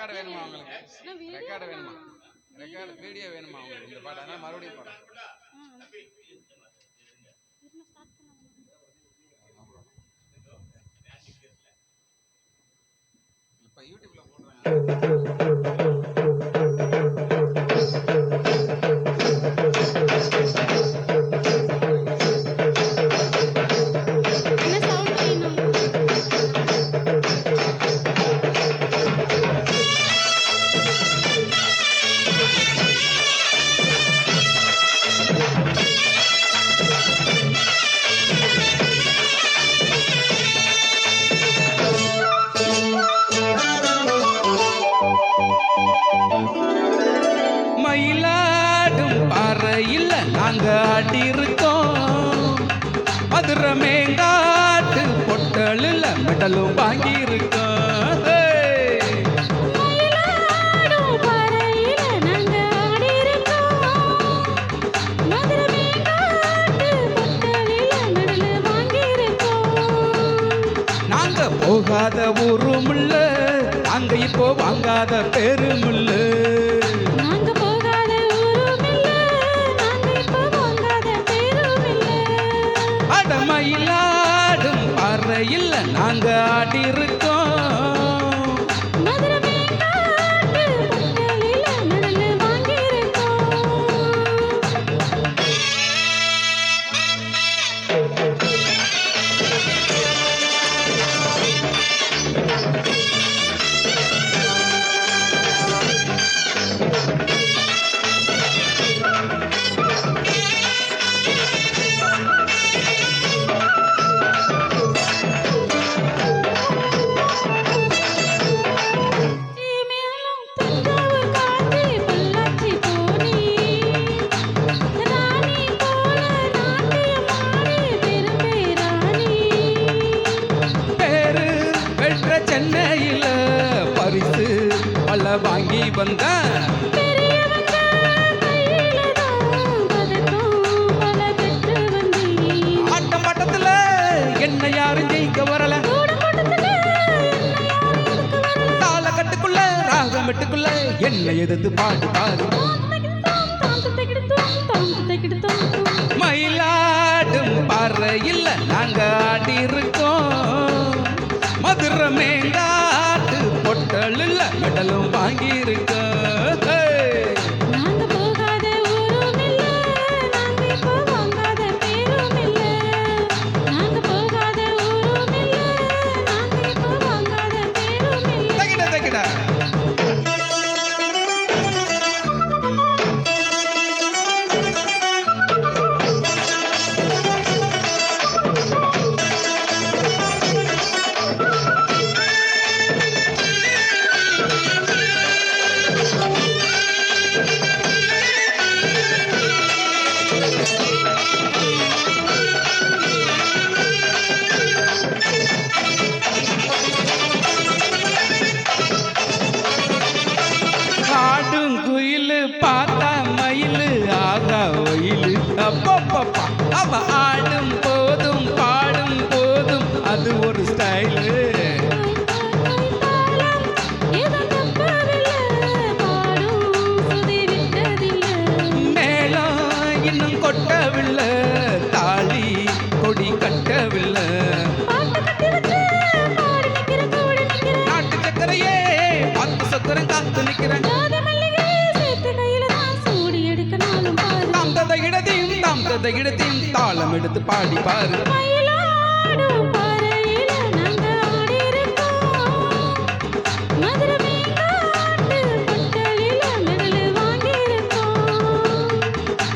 Record வேணுமா உங்களுக்கு? Record வேணுமா? ரெக்கார்டு வீடியோ வேணுமா உங்களுக்கு இந்த பாட்டு? அதனால மறுபடியும் பாடம் இப்போ யூடியூப்ல போடுறாங்க. மயிலாடும் பாறையில் நாங்க ஆடி இருக்கோம். மதுரை மேங்காட்டு பொட்டலில் மெடலும் வாங்கி இருக்கோம். நாங்க போகாத ஊரும் இல்ல, அங்க இப்போ வாங்காத பேரும் இல்ல. மயிலாடும் பாறையில் நாங்க ஆடி இருக்கோம். சென்னையில பரிசு பல வாங்கி வந்த ஆட்டம் பாட்டத்துல என்ன யாரும் ஜெயிக்க வரல. தாள கட்டுக்குள்ள ராகம் வெட்டுக்குள்ள என்ன எதிர்த்து பாடு பாடு. மயிலாடும் பாறையில் நாங்க ஆடி இருக்கோம். மதுரை மேங்காட்டு பொட்டலில் மெடலும் வாங்கி இருக்க. பார்த்தா மயிலு ஆகா ஒயிலு அப்பப்பப்பா. அவ ஆடும் போதும் பாடும் போதும் அது ஒரு ஸ்டைலு. மேளம் இன்னும் கொட்டவில்லை, தாலி கொடி கட்டவில்லை. நாட்டு சக்கரையே பத்து சக்கரம் காத்து நிக்கிறேன். இடத்தையும் தாளம் எடுத்து பாடி பாரு.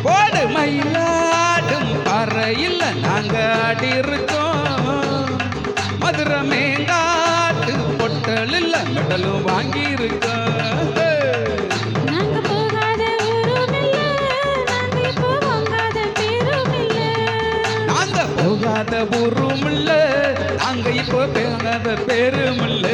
போடு மயிலாடும் பாறையில் நாங்க ஆடி இருக்கோம். மதுரை மேங்காட்டு பொட்டலில் மெடலும் வாங்கி இருக்கோம். போகாத ஊரும் இல்ல, அங்க இப்போ பேராத பேரும் இல்ல.